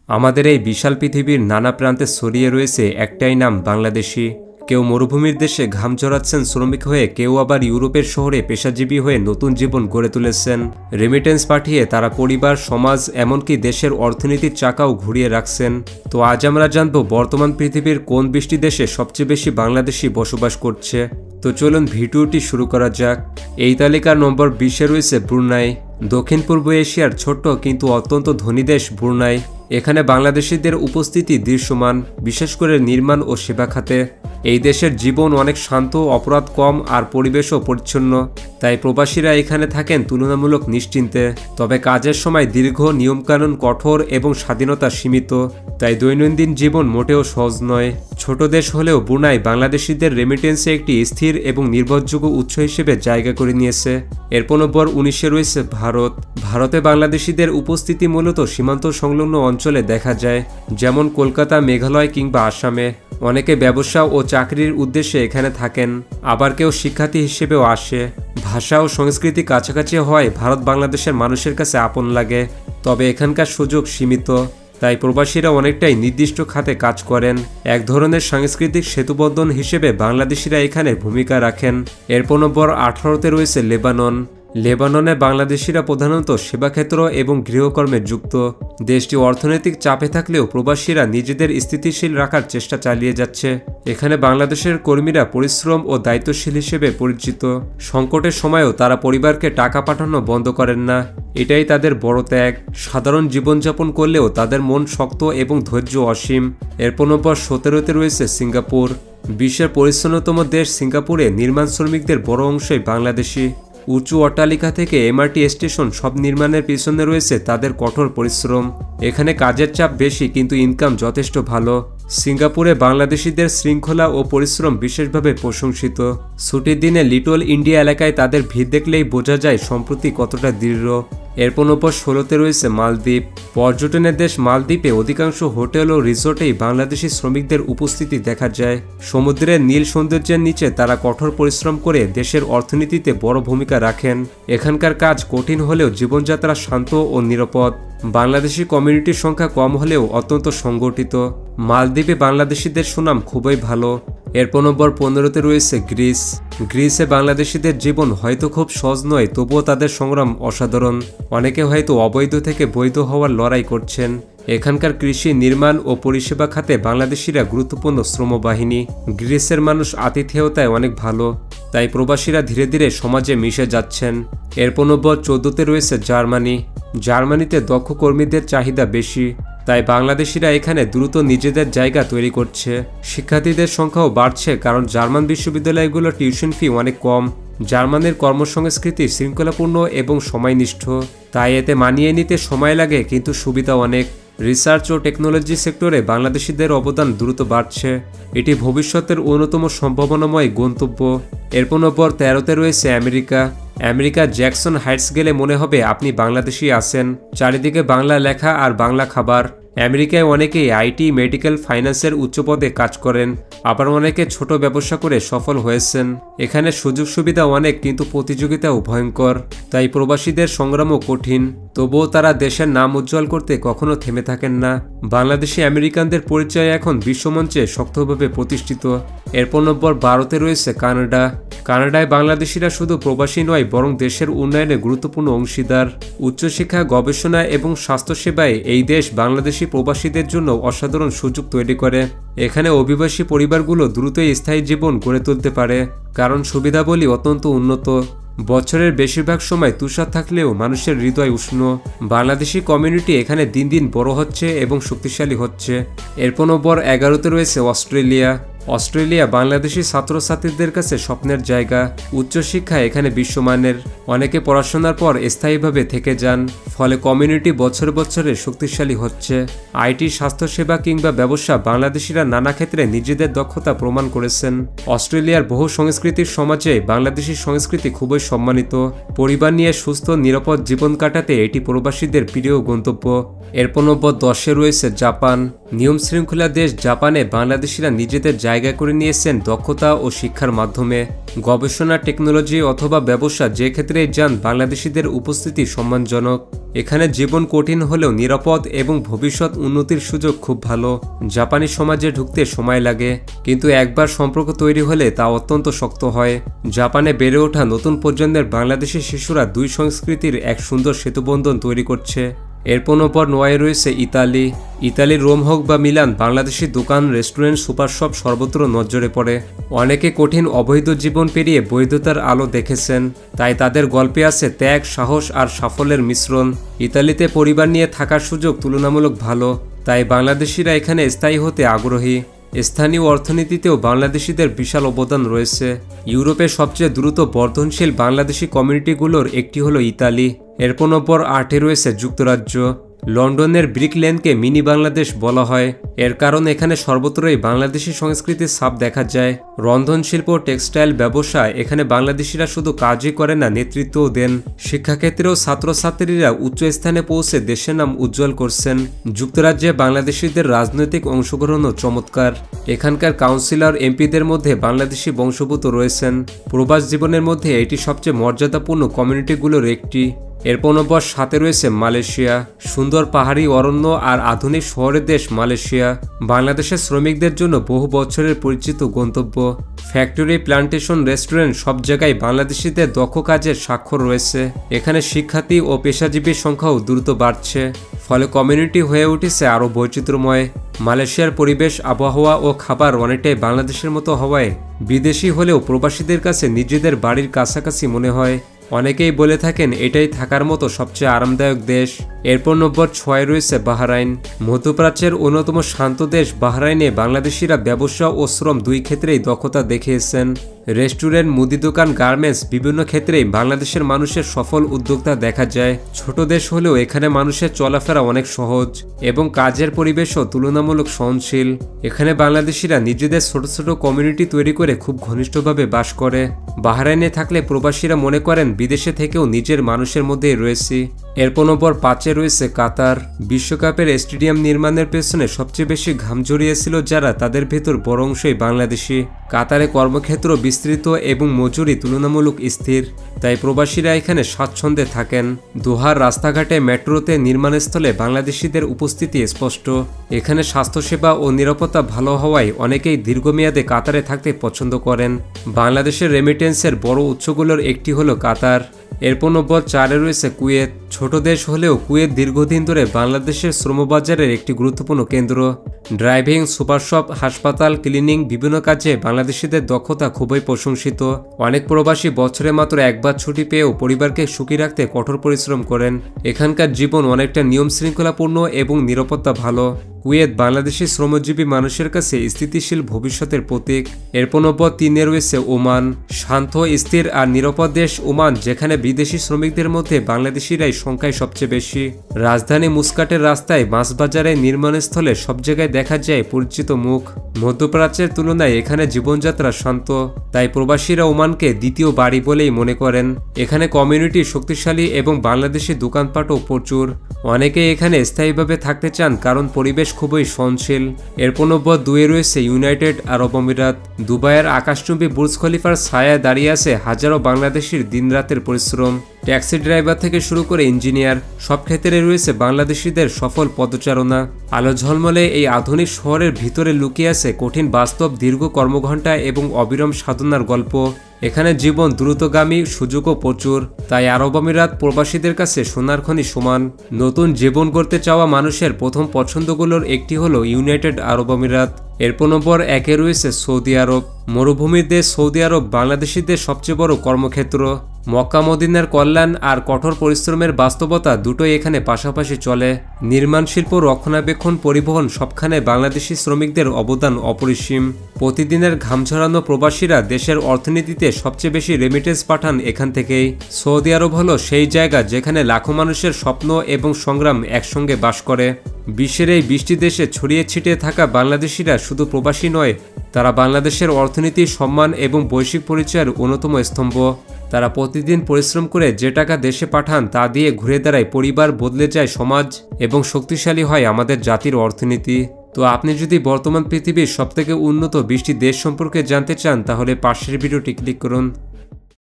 আমাদের এই বিশাল পৃথিবীর নানা প্রান্তে ছড়িয়ে রয়েছে একটাই নাম বাংলাদেশি। কেউ মরুভূমির দেশে ঘাম ঝরাচ্ছেন শ্রমিক হয়ে, কেউ আবার ইউরোপের শহরে পেশাজীবী হয়ে নতুন জীবন গড়ে তুলেছেন। রেমিটেন্স পাঠিয়ে তারা পরিবার, সমাজ, এমনকি দেশের অর্থনীতির চাকাও ঘুরিয়ে রাখছেন। তো আজ আমরা জানব বর্তমান পৃথিবীর কোন 20টি দেশে সবচেয়ে বেশি বাংলাদেশি বসবাস করছে। তো চলুন ভিডিওটি শুরু করা যাক। এই তালিকার নম্বর 20-এ রয়েছে ব্রুনাই। দক্ষিণ পূর্ব এশিয়ার ছোট্ট কিন্তু অত্যন্ত ধনী দেশ ব্রুনাই। এখানে বাংলাদেশিদের উপস্থিতি দৃশ্যমান, বিশেষ করে নির্মাণ ও সেবা খাতে। এই দেশের জীবন অনেক শান্ত, অপরাধ কম আর পরিবেশও পরিচ্ছন্ন, তাই প্রবাসীরা এখানে থাকেন তুলনামূলক নিশ্চিন্তে। তবে কাজের সময় দীর্ঘ, নিয়মকানুন কঠোর এবং স্বাধীনতা সীমিত, তাই দৈনন্দিন জীবন মোটেও সহজ নয়। ছোট দেশ হলেও ব্রুনাই বাংলাদেশিদের রেমিটেন্সে একটি স্থির এবং নির্ভরযোগ্য উৎস হিসেবে জায়গা করে নিয়েছে। এরপর নম্বর 19-এ রয়েছে ভারত। ভারতে বাংলাদেশিদের উপস্থিতি মূলত সীমান্ত সংলগ্ন অঞ্চলে দেখা যায়, যেমন কলকাতা, মেঘালয় কিংবা আসামে। অনেকে ব্যবসা ও চাকরির উদ্দেশ্যে এখানে থাকেন, আবার কেউ শিক্ষার্থী হিসেবেও আসে। ভাষা ও সংস্কৃতি কাছাকাছি হয় ভারত বাংলাদেশের মানুষের কাছে আপন লাগে, তবে এখানকার সুযোগ সীমিত, তাই প্রবাসীরা অনেকটাই নির্দিষ্ট খাতে কাজ করেন। এক ধরনের সাংস্কৃতিক সেতুবন্ধন হিসেবে বাংলাদেশিরা এখানে ভূমিকা রাখেন। এরপর নম্বর 18-তে রয়েছে লেবানন। লেবাননে বাংলাদেশিরা প্রধানত সেবাক্ষেত্র এবং গৃহকর্মে যুক্ত। দেশটি অর্থনৈতিক চাপে থাকলেও প্রবাসীরা নিজেদের স্থিতিশীল রাখার চেষ্টা চালিয়ে যাচ্ছে। এখানে বাংলাদেশের কর্মীরা পরিশ্রম ও দায়িত্বশীল হিসেবে পরিচিত। সংকটের সময়ও তারা পরিবারকে টাকা পাঠানো বন্ধ করেন না, এটাই তাদের বড় ত্যাগ। সাধারণ জীবনযাপন করলেও তাদের মন শক্ত এবং ধৈর্য অসীম। এরপর নম্বর 17-তে রয়েছে সিঙ্গাপুর। বিশ্বের পরিচ্ছন্নতম দেশ সিঙ্গাপুরে নির্মাণ শ্রমিকদের বড় অংশই বাংলাদেশি। উঁচু অট্টালিকা থেকে এমআরটি স্টেশন, সব নির্মাণের পিছনে রয়েছে তাদের কঠোর পরিশ্রম। এখানে কাজের চাপ বেশি কিন্তু ইনকাম যথেষ্ট ভালো। সিঙ্গাপুরে বাংলাদেশিদের শৃঙ্খলা ও পরিশ্রম বিশেষভাবে প্রশংসিত। ছুটির দিনে লিটল ইন্ডিয়া এলাকায় তাদের ভিড় দেখলেই বোঝা যায় সম্প্রতি কতটা দৃঢ়। এরপর নম্বর 16-তে রয়েছে মালদ্বীপ। পর্যটনের দেশ মালদ্বীপে অধিকাংশ হোটেল ও রিসোর্টেই বাংলাদেশি শ্রমিকদের উপস্থিতি দেখা যায়। সমুদ্রের নীল সৌন্দর্যের নিচে তারা কঠোর পরিশ্রম করে দেশের অর্থনীতিতে বড় ভূমিকা রাখেন। এখানকার কাজ কঠিন হলেও জীবনযাত্রা শান্ত ও নিরাপদ। বাংলাদেশি কমিউনিটির সংখ্যা কম হলেও অত্যন্ত সংগঠিত। মালদ্বীপে বাংলাদেশিদের সুনাম খুবই ভালো। এরপর নম্বর 15-তে রয়েছে গ্রিস। গ্রিসে বাংলাদেশিদের জীবন হয়তো খুব সহজ নয়, তবুও তাদের সংগ্রাম অসাধারণ। অনেকে হয়তো অবৈধ থেকে বৈধ হওয়ার লড়াই করছেন। এখানকার কৃষি, নির্মাণ ও পরিষেবা খাতে বাংলাদেশিরা গুরুত্বপূর্ণ শ্রমবাহিনী। গ্রিসের মানুষ আতিথেয়তায় অনেক ভালো, তাই প্রবাসীরা ধীরে ধীরে সমাজে মিশে যাচ্ছেন। এরপর নম্বর 14-তে রয়েছে জার্মানি। জার্মানিতে দক্ষ কর্মীদের চাহিদা বেশি, তাই বাংলাদেশিরা এখানে দ্রুত নিজেদের জায়গা তৈরি করছে। শিক্ষার্থীদের সংখ্যাও বাড়ছে, কারণ জার্মান বিশ্ববিদ্যালয়গুলোর টিউশন ফি অনেক কম। জার্মানের কর্মসংস্কৃতি শৃঙ্খলাপূর্ণ এবং সময়নিষ্ঠ, তাই এতে মানিয়ে নিতে সময় লাগে, কিন্তু সুবিধা অনেক। রিসার্চ ও টেকনোলজি সেক্টরে বাংলাদেশিদের অবদান দ্রুত বাড়ছে। এটি ভবিষ্যতের অন্যতম সম্ভাবনাময় গন্তব্য। এরপর নম্বর 13-তে রয়েছে আমেরিকা। আমেরিকা জ্যাকসন হাইটস গেলে মনে হবে আপনি বাংলাদেশি আছেন। চারিদিকে বাংলা লেখা আর বাংলা খাবার। আমেরিকায় অনেকেই আইটি, মেডিকেল, ফাইন্যান্সের উচ্চপদে কাজ করেন, আবার অনেকে ছোট ব্যবসা করে সফল হয়েছেন। এখানে সুযোগ সুবিধা অনেক, কিন্তু প্রতিযোগিতাও ভয়ঙ্কর, তাই প্রবাসীদের সংগ্রামও কঠিন। তবুও তারা দেশের নাম উজ্জ্বল করতে কখনো থেমে থাকেন না। বাংলাদেশি আমেরিকানদের পরিচয় এখন বিশ্বমঞ্চে শক্তভাবে প্রতিষ্ঠিত। এরপর নম্বর 12-তে রয়েছে কানাডা। কানাডায় বাংলাদেশিরা শুধু প্রবাসী নয়, বরং দেশের উন্নয়নে গুরুত্বপূর্ণ অংশীদার। উচ্চশিক্ষা, গবেষণা এবং স্বাস্থ্যসেবায় এই দেশ বাংলাদেশি প্রবাসীদের জন্য অসাধারণ সুযোগ তৈরি করে। এখানে অভিবাসী পরিবারগুলো দ্রুতই স্থায়ী জীবন গড়ে তুলতে পারে, কারণ সুবিধাবলী অত্যন্ত উন্নত। বছরের বেশিরভাগ সময় তুষার থাকলেও মানুষের হৃদয় উষ্ণ। বাংলাদেশি কমিউনিটি এখানে দিন দিন বড় হচ্ছে এবং শক্তিশালী হচ্ছে। এরপর নম্বর 11-তে রয়েছে অস্ট্রেলিয়া। অস্ট্রেলিয়া বাংলাদেশি ছাত্রছাত্রীদের কাছে স্বপ্নের জায়গা। উচ্চশিক্ষা এখানে বিশ্বমানের। অনেকে পড়াশোনার পর স্থায়ীভাবে থেকে যান, ফলে কমিউনিটি বছর বছরে শক্তিশালী হচ্ছে। আইটি, স্বাস্থ্যসেবা কিংবা ব্যবসা, বাংলাদেশিরা নানা ক্ষেত্রে নিজেদের দক্ষতা প্রমাণ করেছেন। অস্ট্রেলিয়ার বহু সংস্কৃতির সমাজে বাংলাদেশি সংস্কৃতি খুবই সম্মানিত। পরিবার নিয়ে সুস্থ, নিরাপদ জীবন কাটাতে এটি প্রবাসীদের প্রিয় গন্তব্য। এরপর নম্বর 10-এ রয়েছে জাপান। নিয়ম শৃঙ্খলা দেশ জাপানে বাংলাদেশিরা নিজেদের জায়গা করে নিয়েছেন দক্ষতা ও শিক্ষার মাধ্যমে। গবেষণা, টেকনোলজি অথবা ব্যবসা যে ক্ষেত্রেই যান, বাংলাদেশিদের উপস্থিতি সম্মানজনক। এখানে জীবন কঠিন হলেও নিরাপদ এবং ভবিষ্যৎ উন্নতির সুযোগ খুব ভালো। জাপানি সমাজে ঢুকতে সময় লাগে, কিন্তু একবার সম্পর্ক তৈরি হলে তা অত্যন্ত শক্ত হয়। জাপানে বেড়ে ওঠা নতুন প্রজন্মের বাংলাদেশি শিশুরা দুই সংস্কৃতির এক সুন্দর সেতুবন্ধন তৈরি করছে। এরপর নয় রয়েছে ইতালির রোম হোক বা মিলান, বাংলাদেশি দোকান, রেস্টুরেন্ট, সুপার শপ সর্বত্র নজরে পড়ে। অনেকে কঠিন অবৈধ জীবন পেরিয়ে বৈধতার আলো দেখেছেন, তাই তাদের গল্পে আছে ত্যাগ, সাহস আর সাফল্যের মিশ্রণ। ইতালিতে পরিবার নিয়ে থাকার সুযোগ তুলনামূলক ভালো, তাই বাংলাদেশিরা এখানে স্থায়ী হতে আগ্রহী। স্থানীয় অর্থনীতিতেও বাংলাদেশিদের বিশাল অবদান রয়েছে। ইউরোপের সবচেয়ে দ্রুত বর্ধনশীল বাংলাদেশি কমিউনিটিগুলোর একটি হলো ইতালি। এরপর 8 রয়েছে যুক্তরাজ্য। লন্ডনের ব্রিক লেনকে মিনি বাংলাদেশ বলা হয়, এর কারণ এখানে সর্বত্রই বাংলাদেশি সংস্কৃতির ছাপ দেখা যায়। রন্ধনশিল্প, টেক্সটাইল, ব্যবসা, এখানে বাংলাদেশিরা শুধু কাজই করে না, নেতৃত্বও দেন। শিক্ষাক্ষেত্রেও ছাত্রছাত্রীরা উচ্চ স্থানে পৌঁছে দেশের নাম উজ্জ্বল করছেন। যুক্তরাজ্যে বাংলাদেশিদের রাজনৈতিক অংশগ্রহণও চমৎকার। এখানকার কাউন্সিলর, এমপিদের মধ্যে বাংলাদেশি বংশোদ্ভূত রয়েছেন। প্রবাস জীবনের মধ্যে এটি সবচেয়ে মর্যাদাপূর্ণ কমিউনিটিগুলোর একটি। এরপর 7 রয়েছে মালয়েশিয়া। সুন্দর পাহাড়ি অরণ্য আর আধুনিক শহরের দেশ মালয়েশিয়া বাংলাদেশের শ্রমিকদের জন্য বহু বছরের পরিচিত গন্তব্য। ফ্যাক্টরি, প্ল্যান্টেশন, রেস্টুরেন্ট, সব জায়গায় বাংলাদেশিদের দক্ষ কাজের স্বাক্ষর রয়েছে। এখানে শিক্ষার্থী ও পেশাজীবীর সংখ্যাও দ্রুত বাড়ছে, ফলে কমিউনিটি হয়ে উঠেছে আরও বৈচিত্র্যময়। মালয়েশিয়ার পরিবেশ, আবহাওয়া ও খাবার অনেকটাই বাংলাদেশের মতো হওয়ায় বিদেশি হলেও প্রবাসীদের কাছে নিজেদের বাড়ির কাছাকাছি মনে হয়। অনেকেই বলে থাকেন এটাই থাকার মতো সবচেয়ে আরামদায়ক দেশ। এরপর 6 রয়েছে বাহরাইন। মধ্যপ্রাচ্যের অন্যতম শান্ত দেশ বাহরাইনে বাংলাদেশিরা ব্যবসা ও শ্রম দুই ক্ষেত্রেই দক্ষতা দেখিয়েছেন। রেস্টুরেন্ট, মুদি দোকান, গার্মেন্টস, বিভিন্ন ক্ষেত্রেই বাংলাদেশের মানুষের সফল উদ্যোক্তা দেখা যায়। ছোট দেশ হলেও এখানে মানুষের চলাফেরা অনেক সহজ এবং কাজের পরিবেশও তুলনামূলক সহনশীল। এখানে বাংলাদেশিরা নিজেদের ছোট ছোট কমিউনিটি তৈরি করে খুব ঘনিষ্ঠভাবে বাস করে। বাহরাইনে থাকলে প্রবাসীরা মনে করেন বিদেশে থেকেও নিজের মানুষের মধ্যেই রয়েছে। এরপর 5 রয়েছে কাতার। বিশ্বকাপের স্টেডিয়াম নির্মাণের পেছনে সবচেয়ে বেশি ঘাম ঝরিয়েছিল যারা, তাদের ভেতর বড় অংশই বাংলাদেশি। কাতারে কর্মক্ষেত্র বিস্তৃত এবং মজুরি তুলনামূলক স্থির, তাই প্রবাসীরা এখানে স্বাচ্ছন্দ্যে থাকেন। দোহার রাস্তাঘাটে, মেট্রোতে, নির্মাণস্থলে বাংলাদেশিদের উপস্থিতি স্পষ্ট। এখানে স্বাস্থ্যসেবা ও নিরাপত্তা ভালো হওয়ায় অনেকেই দীর্ঘমেয়াদে কাতারে থাকতে পছন্দ করেন। বাংলাদেশের রেমিটেন্সের বড় উৎসগুলোর একটি হলো কাতার। এরপর 4 রয়েছে কুয়েত। ছোট দেশ হলেও কুয়েত দীর্ঘদিন ধরে বাংলাদেশের শ্রমবাজারের একটি গুরুত্বপূর্ণ কেন্দ্র। ড্রাইভিং, সুপার শপ, হাসপাতাল, ক্লিনিং, বিভিন্ন কাজে বাংলাদেশিদের দক্ষতা খুবই প্রশংসিত। অনেক প্রবাসী বছরে মাত্র একবার ছুটি পেয়েও পরিবারকে সুখী রাখতে কঠোর পরিশ্রম করেন। এখানকার জীবন অনেকটা নিয়ম শৃঙ্খলাপূর্ণ এবং নিরাপত্তা ভালো। কুয়েত বাংলাদেশি শ্রমজীবী মানুষের কাছে স্থিতিশীল ভবিষ্যতের প্রতীক। এরপর 3 রয়েছে ওমান। শান্ত, স্থির আর নিরাপদ দেশ ওমান, যেখানে বিদেশি শ্রমিকদের মধ্যে বাংলাদেশিরাই সংখ্যায় সবচেয়ে বেশি। রাজধানী মুস্কাটের রাস্তায়, মাছ বাজারে, নির্মাণস্থলে সব জায়গায় দেখা যায় পরিচিত মুখ। মধ্যপ্রাচ্যের তুলনায় এখানে জীবনযাত্রা শান্ত, তাই প্রবাসীরা ওমানকে দ্বিতীয় বাড়ি বলেই মনে করেন। এখানে কমিউনিটি শক্তিশালী এবং বাংলাদেশি দোকানপাটও প্রচুর। অনেকে এখানে স্থায়ীভাবে থাকতে চান কারণ পরিবেশ খুবই সহনশীল। এরপর 2 রয়েছে ইউনাইটেড আরব আমিরাত। দুবাইয়ের আকাশচুম্বী বুর্জ খলিফার ছায়ায় দাঁড়িয়ে আছে হাজারো বাংলাদেশির দিনরাতের পরিশ্রম। ট্যাক্সি ড্রাইভার থেকে শুরু করে ইঞ্জিনিয়ার, সব ক্ষেত্রে রয়েছে বাংলাদেশিদের সফল পদচারণা। আলো ঝলমলে এই আধুনিক শহরের ভিতরে লুকিয়ে আছে কঠিন বাস্তব, দীর্ঘ কর্মঘণ্টা এবং অবিরাম সাধনার গল্প। এখানে জীবন দ্রুতগামী, সুযোগও প্রচুর, তাই আরব আমিরাত প্রবাসীদের কাছে সোনার খনি সমান। নতুন জীবন গড়তে চাওয়া মানুষের প্রথম পছন্দগুলোর একটি হলো ইউনাইটেড আরব আমিরাত। এরপর 1 রয়েছে সৌদি আরব। মরুভূমির দেশ সৌদি আরব বাংলাদেশিদের সবচেয়ে বড় কর্মক্ষেত্র। মক্কা মদিনার কল্যাণ আর কঠোর পরিশ্রমের বাস্তবতা দুটোই এখানে পাশাপাশি চলে। নির্মাণ শিল্প, রক্ষণাবেক্ষণ, পরিবহন, সবখানে বাংলাদেশি শ্রমিকদের অবদান অপরিসীম। প্রতিদিনের ঘাম ঝরানো প্রবাসীরা দেশের অর্থনীতিতে সবচেয়ে বেশি রেমিটেন্স পাঠান এখান থেকেই। সৌদি আরব হলো সেই জায়গা যেখানে লাখো মানুষের স্বপ্ন এবং সংগ্রাম একসঙ্গে বাস করে। বিশ্বের এই 20টি দেশে ছড়িয়ে ছিটিয়ে থাকা বাংলাদেশিরা শুধু প্রবাসী নয়, তারা বাংলাদেশের অর্থনীতি, সম্মান এবং বৈশ্বিক পরিচয়ের অন্যতম স্তম্ভ। তারা প্রতিদিন পরিশ্রম করে যে টাকা দেশে পাঠান তা দিয়ে ঘুরে দাঁড়ায় পরিবার, বদলে যায় সমাজ এবং শক্তিশালী হয় আমাদের জাতির অর্থনীতি। তো আপনি যদি বর্তমান পৃথিবীর সবথেকে উন্নত 20টি দেশ সম্পর্কে জানতে চান তাহলে পাশের ভিডিওটি ক্লিক করুন।